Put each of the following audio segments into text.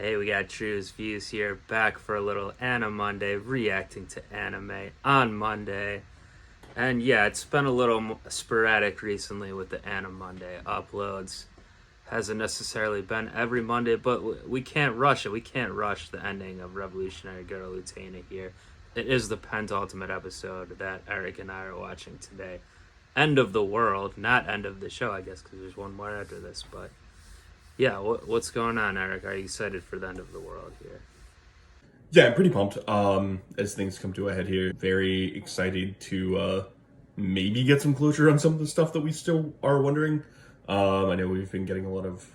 Hey, we got Drewz Viewz here, back for a little Anime Monday, reacting to anime on Monday. And yeah, it's been a little sporadic recently with the Anime Monday uploads. Hasn't necessarily been every Monday, but we can't rush it. We can't rush the ending of Revolutionary Girl Utena here. It is the penultimate episode that Eric and I are watching today. End of the world, not end of the show, I guess, because there's one more after this, but yeah, what's going on, Eric? Are you excited for the end of the world here? Yeah, I'm pretty pumped. As things come to a head here, very excited to maybe get some closure on some of the stuff that we still are wondering. I know we've been getting a lot of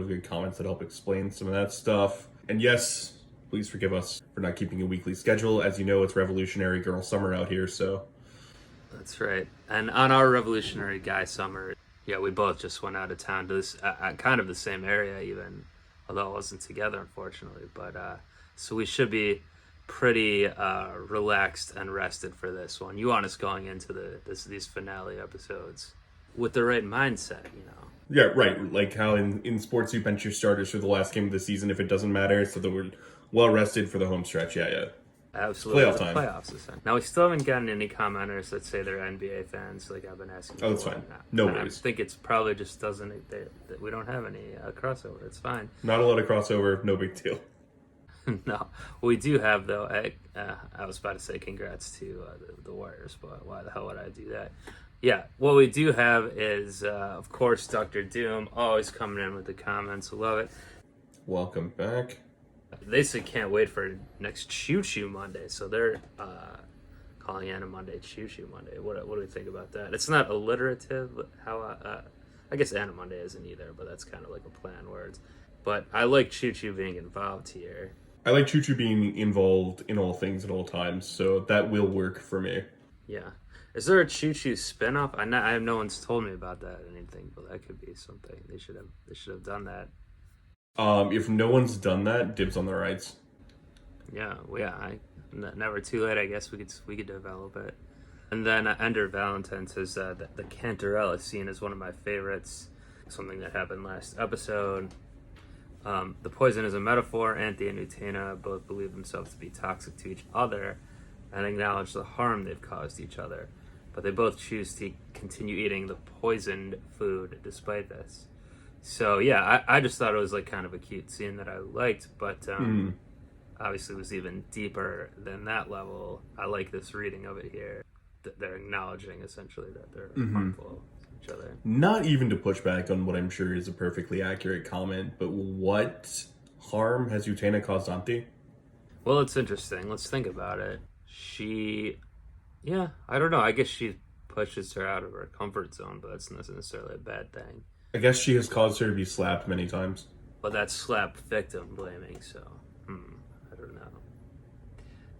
good comments that help explain some of that stuff. And yes, please forgive us for not keeping a weekly schedule. As you know, it's Revolutionary Girl Summer out here, so That's right. And on our Revolutionary Guy Summer, yeah, we both just went out of town to this kind of the same area, even although it wasn't together, unfortunately. But so we should be pretty relaxed and rested for this one. You want us going into these finale episodes with the right mindset, you know. yeah, right. Like how in sports you bench your starters for the last game of the season if it doesn't matter, so that we're well rested for the home stretch. Yeah. Absolutely, Playoff the time. playoffs is on. Now we still haven't gotten any commenters that say they're NBA fans, like I've been asking. Oh, that's for. fine. No And worries. I think it's probably just doesn't that we don't have any crossover. It's fine. Not a lot of crossover. No big deal. No, we do have though. I was about to say congrats to the Warriors, but why the hell would I do that? Yeah, what we do have is, of course, Dr. Doom always coming in with the comments. Love it. Welcome back. They said can't wait for next Choo Choo Monday, so they're calling Anna Monday Choo Choo Monday. What do we think about that? It's not alliterative. How I guess Anna Monday isn't either, but that's kind of like a play on words. But I like Choo Choo being involved here. I like Choo Choo being involved in all things at all times, so that will work for me. Yeah. Is there a Choo Choo spinoff? I have no one's told me about that or anything, but that could be something. They should have done that. If no one's done that, dibs on the rights. Yeah, well, yeah. Never too late. I guess we could develop it. And then Ender Valentine says that the Cantarella scene is one of my favorites. Something that happened last episode. The poison is a metaphor. Anthe and Utena both believe themselves to be toxic to each other and acknowledge the harm they've caused each other, but they both choose to continue eating the poisoned food despite this. So yeah, I just thought it was like kind of a cute scene that I liked, but obviously it was even deeper than that level. I like this reading of it here. They're acknowledging essentially that they're harmful to each other. Not even to push back on what I'm sure is a perfectly accurate comment, but what harm has Utena caused Anthe? Well, it's interesting. Let's think about it. I don't know. I guess she pushes her out of her comfort zone, but that's not necessarily a bad thing. I guess she has caused her to be slapped many times. But that's slap victim blaming, so I don't know.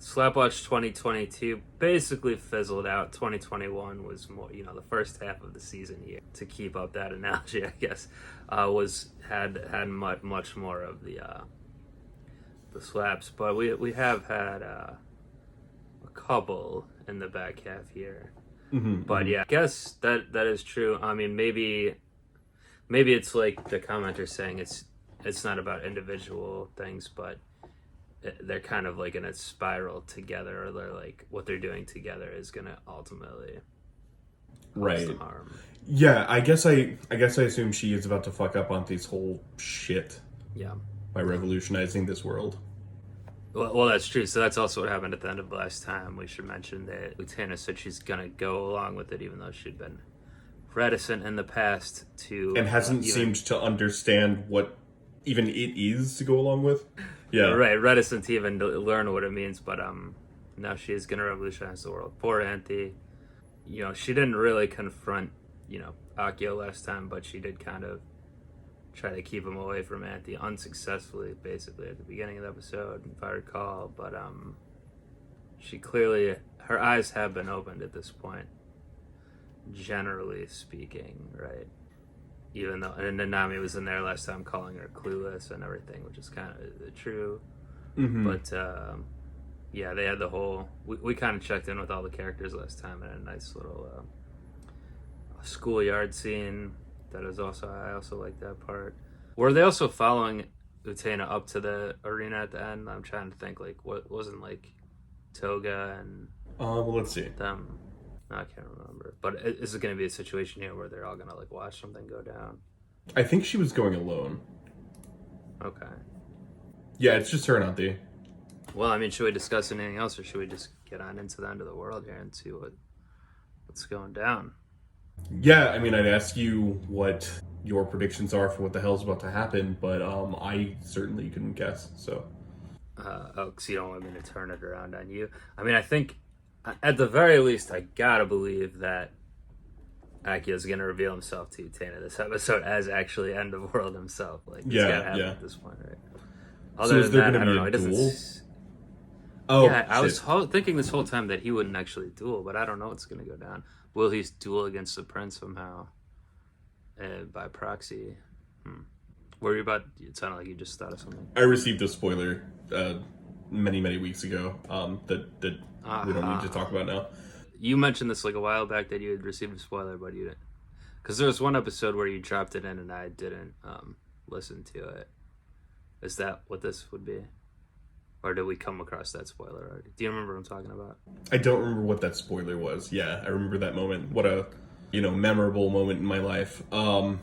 Slapwatch 2022 basically fizzled out. 2021 was more, the first half of the season here. To keep up that analogy, I guess, had much more of the slaps, but we have had a couple in the back half here. But yeah, I guess that is true. I mean, maybe it's like the commenter saying it's not about individual things, but they're kind of like in a spiral together, or they're like what they're doing together is gonna ultimately cause the harm. Yeah, I guess I assume she is about to fuck up on this whole shit. Yeah. By revolutionizing this world. Well, that's true. So that's also what happened at the end of last time. We should mention that Utena said she's gonna go along with it, even though she'd been reticent in the past to, and hasn't seemed to understand what even it is to go along with. Yeah, right. Reticent to even learn what it means, but now she is gonna revolutionize the world for Anthe. She didn't really confront Akio last time, but she did kind of try to keep him away from Anthe unsuccessfully, basically at the beginning of the episode, if I recall. But she clearly, her eyes have been opened at this point, generally speaking, right? Even though, and Nanami was in there last time calling her clueless and everything, which is kind of true. But yeah, they had the whole, we kind of checked in with all the characters last time and a nice little schoolyard scene. That is also, I also like that part. Were they also following Utena up to the arena at the end? I'm trying to think, like, what wasn't like Toga and Well, let's see. them? No, I can't remember. But is it going to be a situation here where they're all going to like watch something go down? I think she was going alone. Okay. Yeah, it's just her, not the. Well, I mean, should we discuss anything else, or should we just get on into the end of the world here and see what's going down? Yeah, I mean, I'd ask you what your predictions are for what the hell's about to happen, but I certainly couldn't guess. So. Because you don't want me to turn it around on you. I mean, I think at the very least, I gotta believe that Akio's gonna reveal himself to Utena this episode as actually End of World himself. Like, it's gotta happen at this point, right? So is there gonna be a duel? Oh, yeah, I was thinking this whole time that he wouldn't actually duel, but I don't know what's gonna go down. Will he duel against the prince somehow? By proxy? Were you about? It sounded like you just thought of something. I received a spoiler many weeks ago that we don't need to talk about now. You mentioned this like a while back that you had received a spoiler, but you didn't. Because there was one episode where you dropped it in and I didn't listen to it. Is that what this would be? Or did we come across that spoiler already? Do you remember what I'm talking about? I don't remember what that spoiler was. Yeah, I remember that moment. What a, memorable moment in my life. But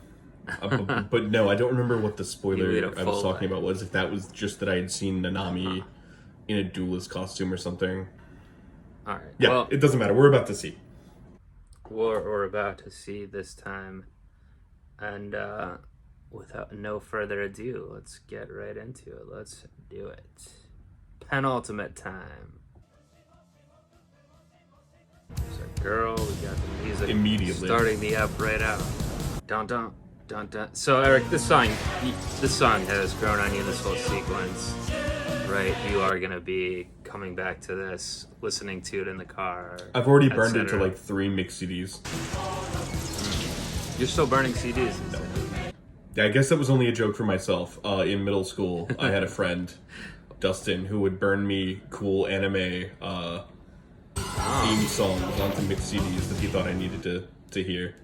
no, I don't remember what the spoiler I was talking about was. If that was just that I had seen Nanami in a duelist costume or something. All right. Yeah, well, it doesn't matter. We're about to see. We're about to see this time. And without no further ado, let's get right into it. Let's do it. Penultimate time. There's a girl. We got the music immediately starting the up right out. Dun dun dun dun. So Eric, this song has grown on you this whole sequence, right? You are gonna be coming back to this, listening to it in the car. I've already burned it to like 3 mix CDs. You're still burning CDs? No. Yeah, I guess that was only a joke for myself. In middle school, I had a friend, Dustin, who would burn me cool anime theme songs onto mix CDs that he thought I needed to hear.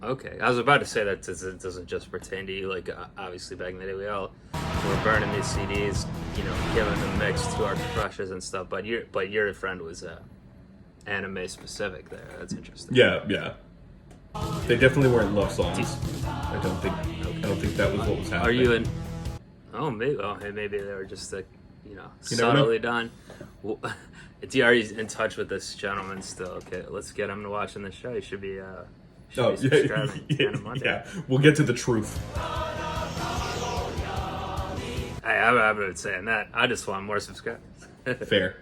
Okay, I was about to say that it doesn't just pertain to you. Like, obviously, back in the day, we all were burning these CDs, giving them mix to our crushes and stuff. But your friend was anime specific there. That's interesting. Yeah. They definitely weren't love songs. I don't think that was what was happening. Are you in? Oh, maybe. Oh, hey, maybe they were just subtly done. Well, are you in touch with this gentleman still? Okay, let's get him to watching the show. He should be. Yeah. We'll get to the truth. I've been saying that. I just want more subscribers. Fair.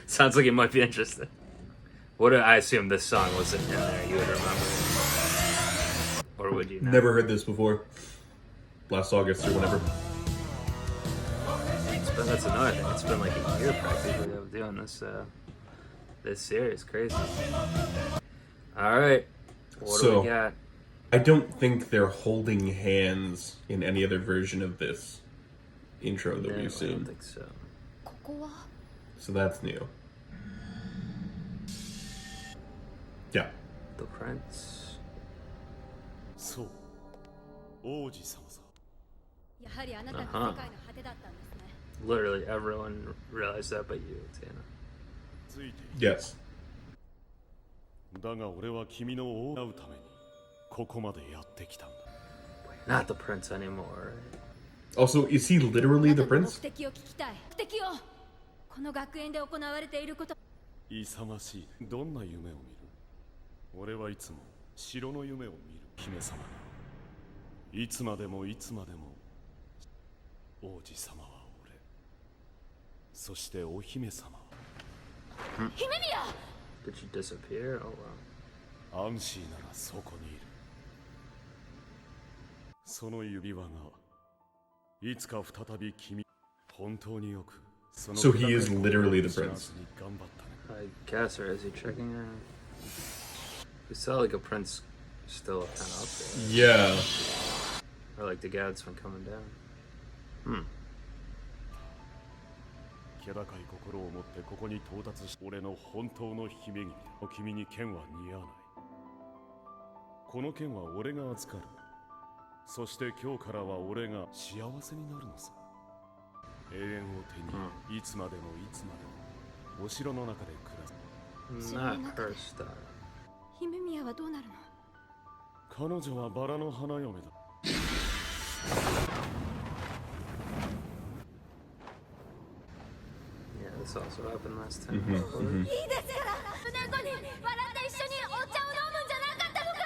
Sounds like you might be interested. I assume this song wasn't in there. You would remember it. Or would you not? Never heard this before. Last August or whatever. That's another thing. It's been like a year practically of doing this series. Crazy. All right. What do we got? I don't think they're holding hands in any other version of this intro that we've seen. I don't think so. So that's new. Yeah. The prince. Literally everyone realized that but you, Utena. Yes. Not the prince anymore. Also, is he literally the prince? Did she disappear? Oh wow. So he is literally the prince. I guess, or is he checking her? We saw like a prince still kind of up there. Yeah. Or like the gods when coming down. 気高い心を持ってここに到達し俺の本当の姫君君に剣は似合わないこの剣は俺が預かるそして今日からは俺が幸せになるのさ。永遠を手にいつまでもいつまでもお城の中で暮らす。 Not her style. 姫宮はどうなるの？彼女はバラの花嫁だ。 Yeah, this also happened last time. いいですから船子にバラと一緒にお茶を飲むんじゃなかったのか。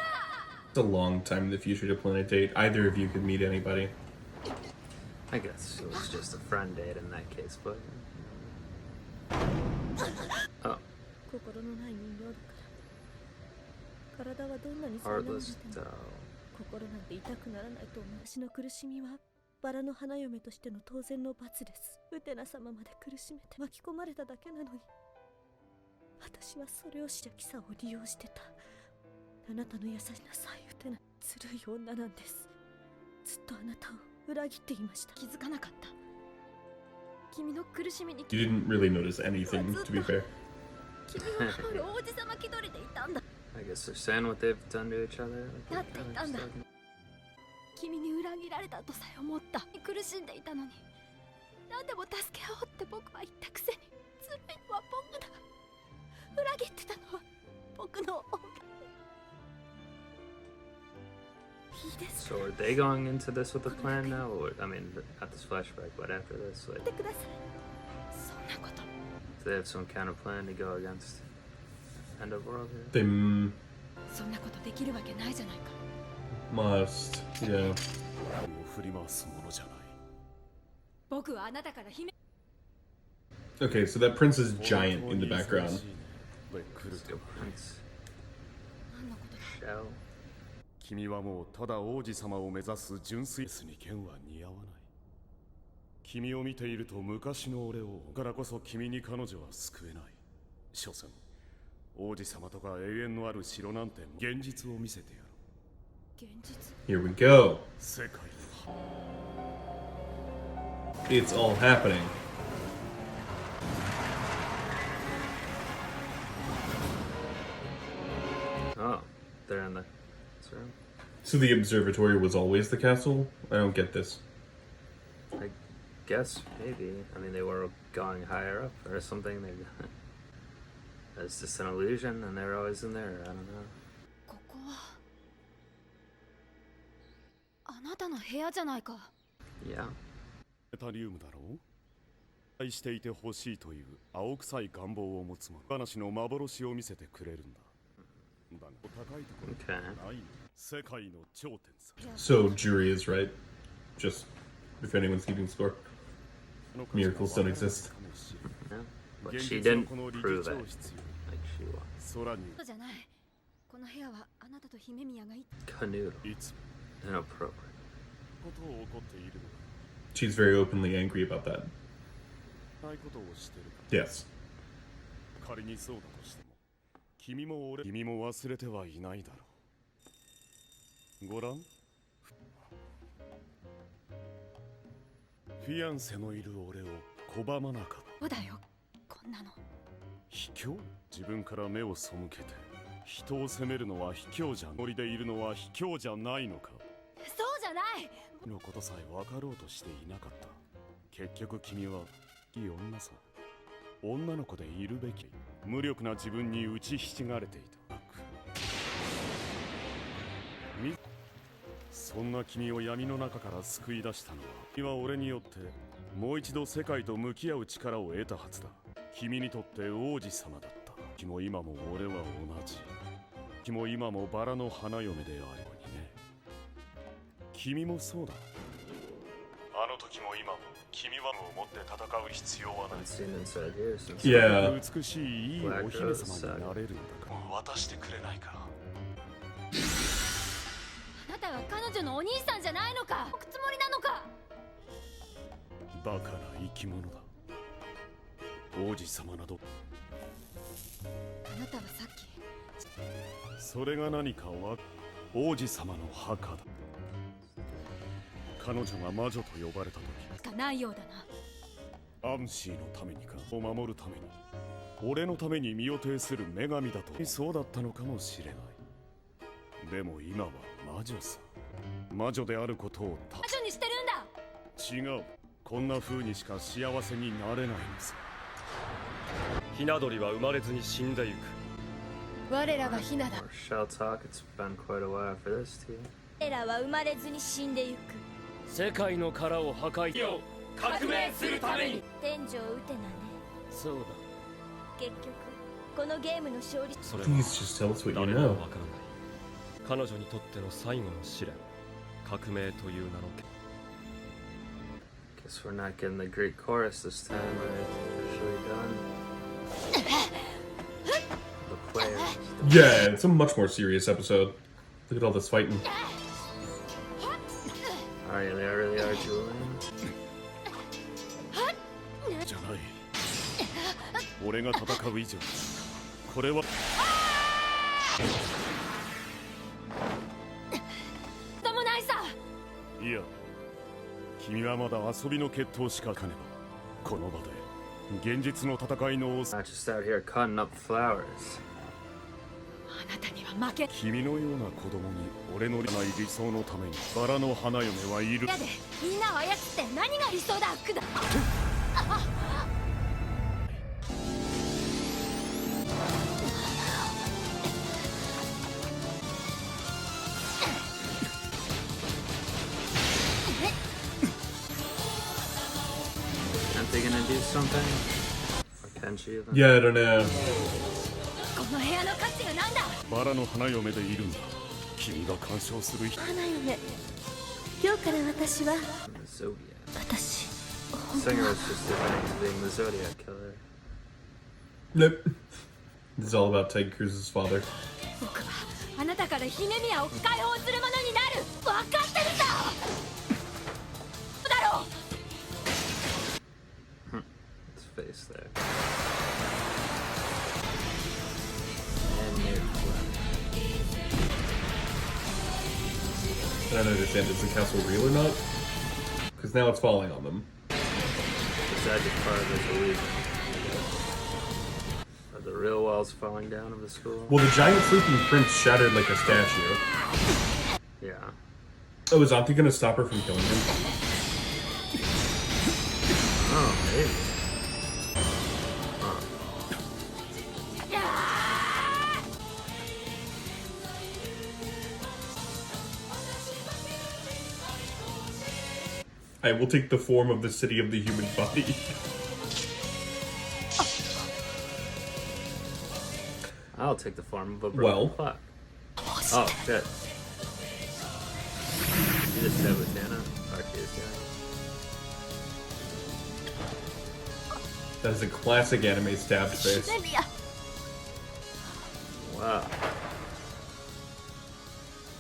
It's a long time in the future to plan a date. Either of you could meet anybody. I guess it was just a friend date in that case, but. Oh, 心のない人形だから。体はどんなに苛まれても heartless doll. 心なんて痛くならないと思う。私の苦しみはバラの花嫁としての当然の罰です。ウテナ様まで苦しめて巻き込まれただけなのに、私はそれを白木さんを利用してた。あなたの優しなさいウテナ、ずるい女なんです。ずっとあなたを裏切っていました。気づかなかった。君の苦しみに You didn't really notice anything, to be fair. 君を守る王子様気取りでいたんだ。 I guess they're saying what they've done to each other. Like, だっていたんだ。 kinda stuck. 君に裏切られたとさえ思った。苦しんでいたのに何でも助け合おうって僕は言ったくせに、ずるいのは僕だ。裏切ってたのは僕の女。いいです So are they going into this with a plan now? Or, I mean, not this flashback, but after this, like, ってください。そんなこと do they have some kind of plan to go against end of world here? They そんなことできるわけないじゃないか。 must, yeah. を振り回すものじゃない。僕はあなたから姫。 Okay, so that prince is giant in the background. Let's go, Prince. 何のことだ。 Shell. 君はもうただ王子様を目指す純粋スに剣は似合わない。君を見ていると昔の俺を、だからこそ君に彼女は救えない。所詮王子様とか永遠のある城なんて現実を見せてやろう。現実。 Here we go. 世界の It's all happening. Oh, they're in the this room. So the observatory was always the castle? I don't get this. I guess maybe. I mean, they were going higher up or something. They it's just an illusion, and they're always in there. I don't know. ここはあなたの部屋じゃないか。 Yeah. タリウムだろう。愛していてほしいという青臭い願望を持つ者。話の幻を見せてくれるんだ。だが高いところ Okay. ない世界の頂点さ。 So jury is right. Just if anyone's keeping score. Miracles don't exist. Yeah. But she didn't prove it. Like she was. 空にそうじゃない。この部屋はあなたと姫宮がい Canoodle. いつ Inappropriate. ことを起こっているのか。 She's very openly angry about that. ないことをしてるか。 Yes. 仮にそうだとしても、君も忘れてはいないだろう。ごらん。フィアンセのいる俺を拒まなかった。そうだよ。こんなの卑怯？自分から目を背けて人を責めるのは卑怯じゃん。森でいるのは卑怯じゃないのか。そうじゃない。のことさえ分かろうとしていなかった。結局君はいい女さ。女の子でいるべき。無力な自分に打ちひしがれていた。そんな君を闇の中から救い出したのは、君は俺によってもう一度世界と向き合う力を得たはずだ。君にとって王子様だった。君も今も俺は同じ。君も今もバラの花嫁であるようにね。君もそうだ。あの時も今も君は持って戦う必要はない。 I've seen inside here since. Yeah. 美しいいいお姫様になれるんだから渡してくれないか。あなたは彼女のお兄さんじゃないのか。置くつもりなのか。バカな生き物だ。王子様など。あなたはさっきそれが何かは王子様の墓だ。彼女が魔女と呼ばれた時、しかないようだな。アンシーのためにかを守るために、俺のために身を挺する女神だと。そうだったのかもしれない。でも今は魔女さ。魔女であることを魔女にしてるんだ。違う。こんな風にしか幸せになれないのさ。ひな鳥は生まれずに死んでゆく。我らがヒナだ。 More shell talk. It's been quite a while for this too. 我らは生まれずに死んでゆく。世界の殻を破壊よ、革命するために。天井ウテナね。そうだ。結局このゲームの勝利。それは Please just tell us what you 誰もわ know. からない。彼女にとっての最後の試練、革命という名の。 Guess we're not getting the Greek chorus this time. We're officially done. The players. Yeah, it's a much more serious episode. Look at all this fighting. Alright, they really are dueling. じゃない。俺が戦う以上、これは。ともないさ。いや、君はまだ遊びの決闘しかかねば。この場で現実の戦いの Not just out here cutting up flowers. あなたには負け。君のような子供に俺のない理想のためにバラの花嫁はいる。やでみんなを操って何が理想だ。くだ。Aren't they gonna do something? Or can she even? Yeah, I don't know. この部屋の価値がなんだ。バラの花嫁でいるんだ。君が干渉する人。花嫁。今日から私は The Zodiac. 私。 Singer was just admitting to being the Zodiac killer. Nope. This is all about Ted Cruz's father. 僕はあなたからヒメミヤを解放するものになる。分かってるさ。だろう。 His face there. And near I don't understand, is the castle real or not? Because now it's falling on them. Is that just part of his illusion? Are the real walls falling down of the school? Well, the giant sleeping prince shattered like a statue. Yeah. Oh, is Auntie gonna stop her from killing him? Oh, maybe. I will take the form of the city of the human body. I'll take the form of a Well. broken clock. Oh, shit. You just said Utena. Arceus, That is a classic anime stabbed face. ヒメミヤ。 Wow.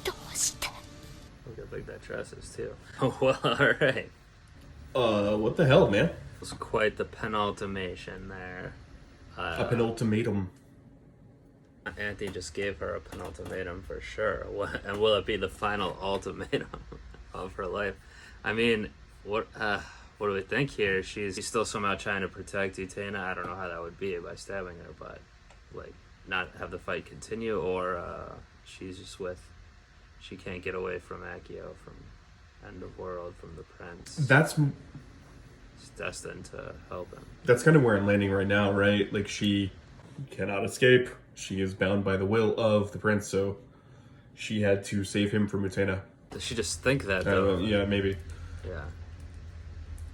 どうして。 Look how big that dress is, too. Well, alright. What the hell, man? It was quite the penultimation there. A penultimatum. Anthony just gave her a penultimatum for sure. And will it be the final ultimatum of her life? I mean, what do we think here? She's still somehow trying to protect Utena. I don't know how that would be by stabbing her, but like not have the fight continue, or she's just she can't get away from Accio, from End of World, from the Prince. That's She's destined to help him. kind of where I'm landing right now, right? Like, she cannot escape. She is bound by the will of the prince, so she had to save him from Utena. Does she just think that I don't though? know, yeah, maybe. Yeah.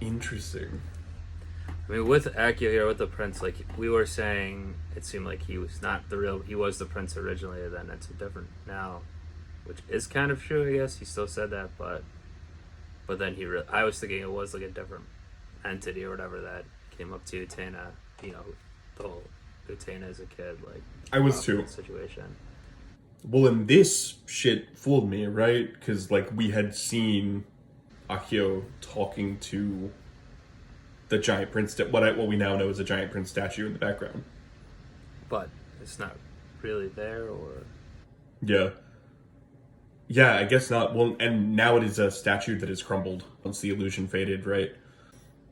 Interesting. I mean, with Accio here, with the prince, like we were saying, it seemed like he was not he was the prince originally, and then it's a different now, which is kind of true, I guess. He still said that, but then I was thinking it was like a different entity or whatever that came up to Utena, you know, the whole Utena as a kid, like. I was too. Situation. Well, and this shit fooled me, right? Because, like, we had seen Accio talking to the giant prince, what we now know is a giant prince statue in the background. But it's not really there, or. Yeah. Yeah, I guess not. Well, and now it is a statue that is crumbled once the illusion faded, right?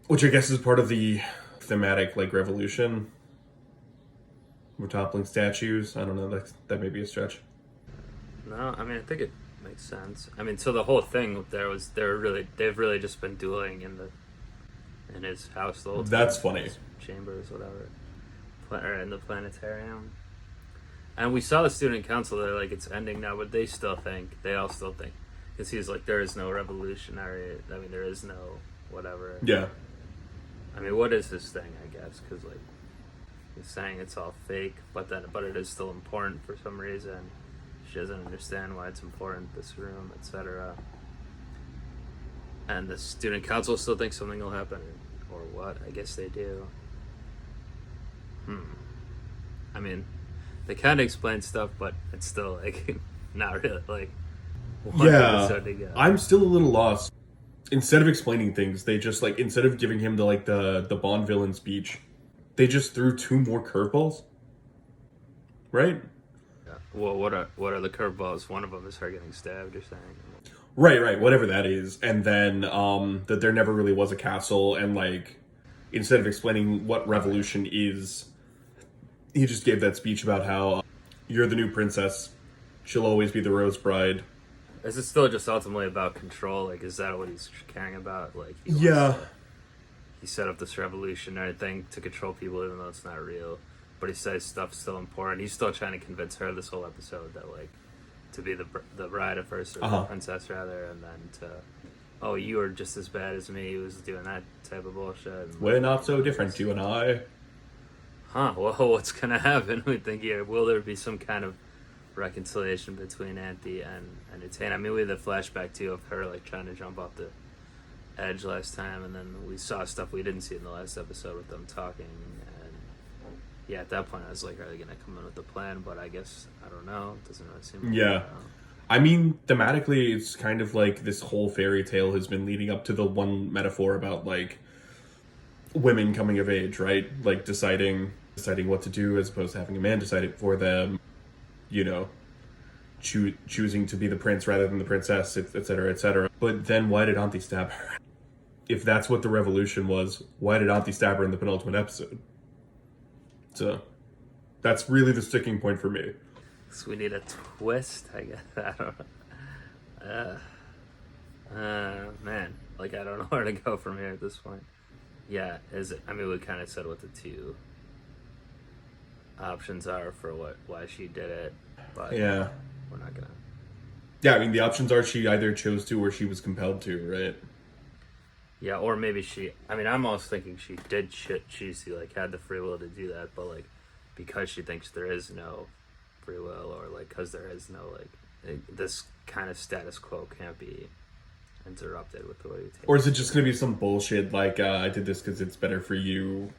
Which I guess is part of the thematic, like, revolution. We're toppling statues. I don't know. That may be a stretch. No, I mean, I think it Makes sense. I mean, so the whole thing they've really just been dueling in his house the whole time. That's funny. His chambers, whatever, or in the planetarium. And we saw the student council. They're like, it's ending now, but they all still think, because he's like, there is no revolutionary. I mean, there is no whatever. Yeah. I mean, what is this thing? I guess because like he's saying it's all fake, but it is still important for some reason. She doesn't understand why it's important. This room, etc. And the student council still thinks something will happen, or what? I guess they do. I mean, they kind of explain stuff, but it's still like not really like. One episode to go. I'm still a little lost. Instead of explaining things, they just like, instead of giving him the Bond villain speech, they just threw 2 more curveballs. Right? Yeah. Well, what are the curveballs? One of them is her getting stabbed. You're saying? Right. Whatever that is, and then that there never really was a castle, and like instead of explaining what revolution is, he just gave that speech about how you're the new princess. She'll always be the Rose Bride. Is it still just ultimately about control? Like, is that what he's caring about? Like, he set up this revolutionary thing to control people, even though it's not real. But he says stuff's still important. He's still trying to convince her this whole episode that, like, to be the bride at first, or the princess rather, and then to, oh, you are just as bad as me. He was doing that type of bullshit. And, we're not so different, you and I. Well, what's gonna happen? We think here, will there be some kind of reconciliation between Auntie and Utena? I mean, we had the flashback too of her like trying to jump off the edge last time, and then we saw stuff we didn't see in the last episode with them talking. And yeah, at that point, I was like, are they gonna come in with a plan? But I guess I don't know. It doesn't really seem. Yeah, I mean, thematically, it's kind of like this whole fairy tale has been leading up to the one metaphor about like women coming of age, right? Like deciding what to do as opposed to having a man decide it for them. You know, choosing to be the prince rather than the princess, etc., etc. But then why did Auntie stab her? If that's what the revolution was, why did Auntie stab her in the penultimate episode? So, that's really the sticking point for me. So we need a twist, I guess. I don't know. Man, like, I don't know where to go from here at this point. Yeah, I mean, we kind of said what the 2 options are for why she did it, but yeah, we're not gonna. Yeah, I mean, the options are she either chose to or she was compelled to, right? Yeah, or maybe I mean, I'm almost thinking she did choose to, like, had the free will to do that, but like because she thinks there is no free will, or like because there is no like this kind of status quo can't be interrupted with the way you take. Or is it just gonna be some bullshit like I did this because it's better for you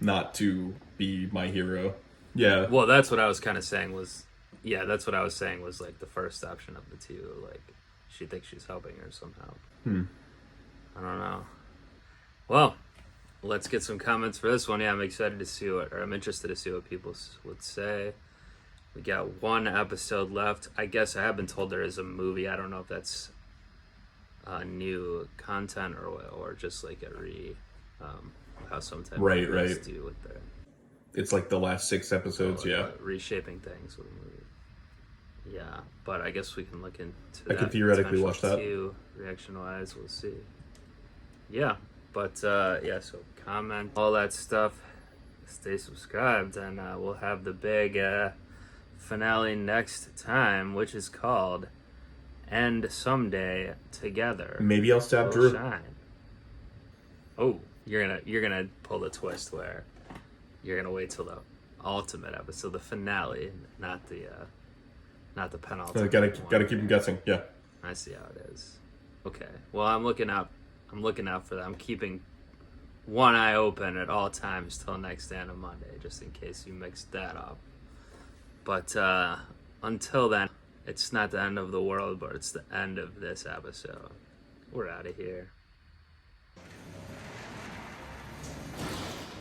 not to be my hero? Yeah. Well, that's what I was kind of saying was, that's what I was saying was like the first option of the 2. Like, she thinks she's helping her somehow. I don't know. Well, let's get some comments for this one. Yeah, I'm excited to see I'm interested to see what people would say. We got 1 episode left. I guess I have been told there is a movie. I don't know if that's new content or just like how sometimes right. do with their. It's like the last 6 episodes, reshaping things with a movie. Yeah, but I guess we can look into that. I could theoretically watch that. Reaction-wise, we'll see. Yeah, but so comment, all that stuff. Stay subscribed, and we'll have the big finale next time, which is called End Someday Together. Maybe I'll stab Drew. Shine. Oh, you're gonna pull the twist where you're gonna wait till the ultimate episode, the finale, not the penultimate. Gotta keep him guessing. Yeah, I see how it is. Okay, well, I'm looking out for that. I'm keeping one eye open at all times till next day on Monday, just in case you mixed that up. But until then, it's not the end of the world, but it's the end of this episode. We're out of here.